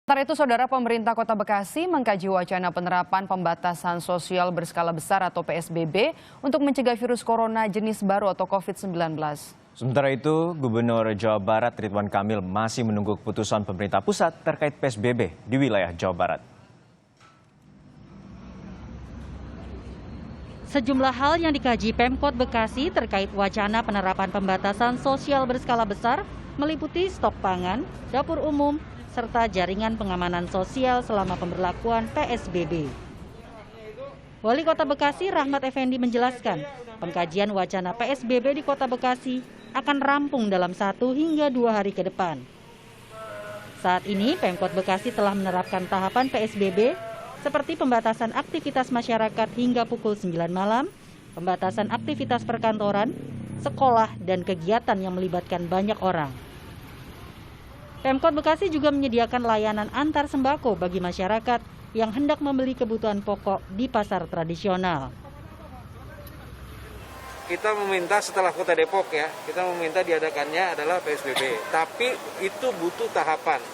Sementara itu, Saudara, pemerintah Kota Bekasi mengkaji wacana penerapan pembatasan sosial berskala besar atau PSBB untuk mencegah virus corona jenis baru atau COVID-19. Sementara itu, Gubernur Jawa Barat Ridwan Kamil masih menunggu keputusan pemerintah pusat terkait PSBB di wilayah Jawa Barat. Sejumlah hal yang dikaji Pemkot Bekasi terkait wacana penerapan pembatasan sosial berskala besar meliputi stok pangan, dapur umum, serta jaringan pengamanan sosial selama pemberlakuan PSBB. Wali Kota Bekasi Rahmat Effendi menjelaskan, pengkajian wacana PSBB di Kota Bekasi akan rampung dalam 1 hingga 2 hari ke depan. Saat ini Pemkot Bekasi telah menerapkan tahapan PSBB seperti pembatasan aktivitas masyarakat hingga pukul 9 malam, pembatasan aktivitas perkantoran, sekolah, dan kegiatan yang melibatkan banyak orang. Pemkot Bekasi juga menyediakan layanan antar sembako bagi masyarakat yang hendak membeli kebutuhan pokok di pasar tradisional. Kita meminta setelah Kota Depok kita meminta diadakannya adalah PSBB, tapi itu butuh tahapan.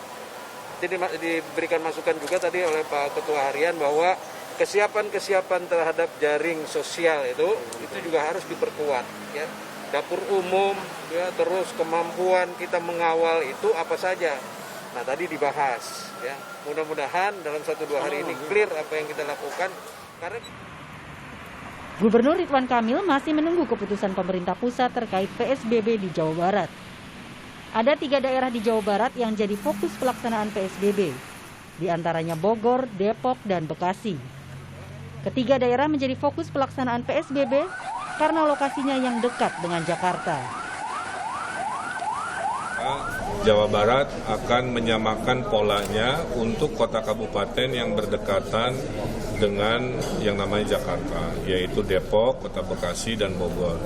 Jadi diberikan masukan juga tadi oleh Pak Ketua Harian bahwa kesiapan terhadap jaring sosial itu juga harus diperkuat ya. Dapur umum terus kemampuan kita mengawal itu apa saja. Nah, tadi dibahas ya. Mudah-mudahan dalam 1-2 hari ini clear apa yang kita lakukan karena Gubernur Ridwan Kamil masih menunggu keputusan pemerintah pusat terkait PSBB di Jawa Barat. Ada 3 daerah di Jawa Barat yang jadi fokus pelaksanaan PSBB, di antaranya Bogor, Depok, dan Bekasi. Ketiga daerah menjadi fokus pelaksanaan PSBB karena lokasinya yang dekat dengan Jakarta. Jawa Barat akan menyamakan polanya untuk kota kabupaten yang berdekatan dengan yang namanya Jakarta, yaitu Depok, Kota Bekasi, dan Bogor.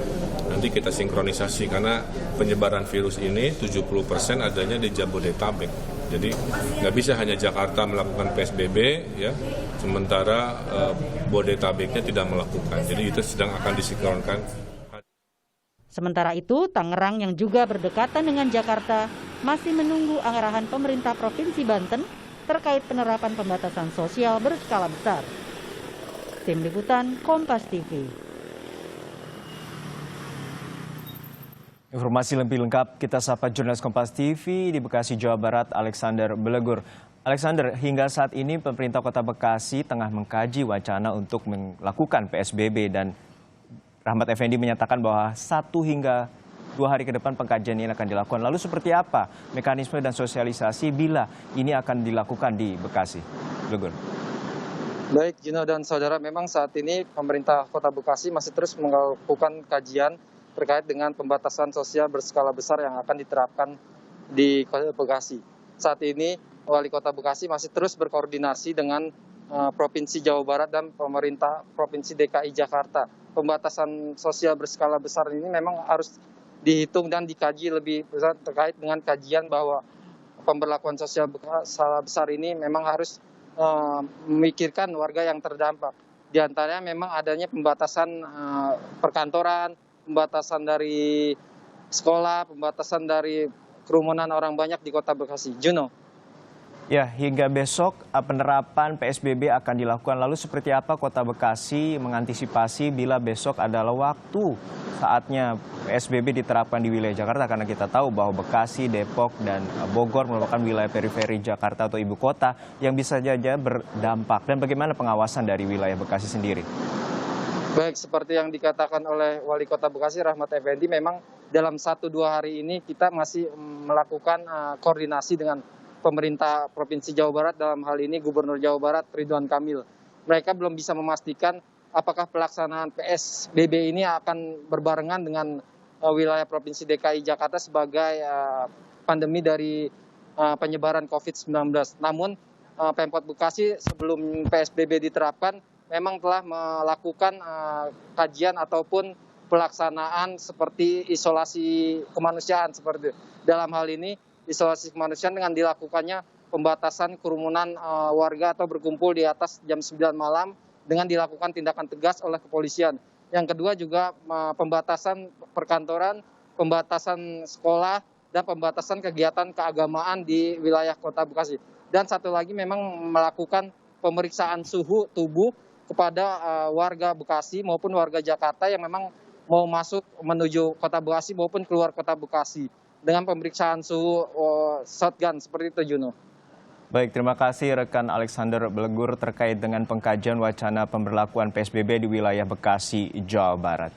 Nanti kita sinkronisasi karena penyebaran virus ini 70% adanya di Jabodetabek. Jadi nggak bisa hanya Jakarta melakukan PSBB, ya, sementara Bodetabeknya tidak melakukan. Jadi itu sedang akan disinkronkan. Sementara itu, Tangerang yang juga berdekatan dengan Jakarta masih menunggu arahan pemerintah Provinsi Banten terkait penerapan pembatasan sosial berskala besar. Tim Liputan Kompas TV. Informasi lebih lengkap kita sapa jurnalis Kompas TV di Bekasi, Jawa Barat, Alexander Belegur. Alexander, hingga saat ini pemerintah Kota Bekasi tengah mengkaji wacana untuk melakukan PSBB dan Rahmat Effendi menyatakan bahwa 1 hingga 2 hari ke depan pengkajian ini akan dilakukan. Lalu seperti apa mekanisme dan sosialisasi bila ini akan dilakukan di Bekasi? Belegur. Baik, Gino dan saudara, memang saat ini pemerintah Kota Bekasi masih terus melakukan kajian terkait dengan pembatasan sosial berskala besar yang akan diterapkan di Kota Bekasi. Saat ini Wali Kota Bekasi masih terus berkoordinasi dengan Provinsi Jawa Barat dan pemerintah Provinsi DKI Jakarta. Pembatasan sosial berskala besar ini memang harus dihitung dan dikaji lebih besar terkait dengan kajian bahwa pemberlakuan sosial berskala besar ini memang harus memikirkan warga yang terdampak. Di antaranya memang adanya pembatasan perkantoran, pembatasan dari sekolah, pembatasan dari kerumunan orang banyak di Kota Bekasi. Juno. Ya, hingga besok penerapan PSBB akan dilakukan. Lalu seperti apa Kota Bekasi mengantisipasi bila besok adalah waktu saatnya PSBB diterapkan di wilayah Jakarta? Karena kita tahu bahwa Bekasi, Depok, dan Bogor merupakan wilayah periferi Jakarta atau ibu kota yang bisa saja berdampak. Dan bagaimana pengawasan dari wilayah Bekasi sendiri? Baik, seperti yang dikatakan oleh Wali Kota Bekasi Rahmat Effendi, memang dalam 1-2 hari ini kita masih melakukan koordinasi dengan pemerintah Provinsi Jawa Barat, dalam hal ini Gubernur Jawa Barat Ridwan Kamil. Mereka belum bisa memastikan apakah pelaksanaan PSBB ini akan berbarengan dengan wilayah Provinsi DKI Jakarta sebagai pandemi dari penyebaran COVID-19. Namun Pemkot Bekasi sebelum PSBB diterapkan memang telah melakukan kajian ataupun pelaksanaan seperti isolasi kemanusiaan seperti itu. Dalam hal ini isolasi kemanusiaan dengan dilakukannya pembatasan kerumunan warga atau berkumpul di atas jam 9 malam dengan dilakukan tindakan tegas oleh kepolisian. Yang kedua juga pembatasan perkantoran, pembatasan sekolah, dan pembatasan kegiatan keagamaan di wilayah Kota Bekasi. Dan satu lagi memang melakukan pemeriksaan suhu tubuh kepada warga Bekasi maupun warga Jakarta yang memang mau masuk menuju kota Bekasi maupun keluar kota Bekasi dengan pemeriksaan suhu shotgun seperti itu, Juno. Baik, terima kasih rekan Alexander Belegur terkait dengan pengkajian wacana pemberlakuan PSBB di wilayah Bekasi, Jawa Barat.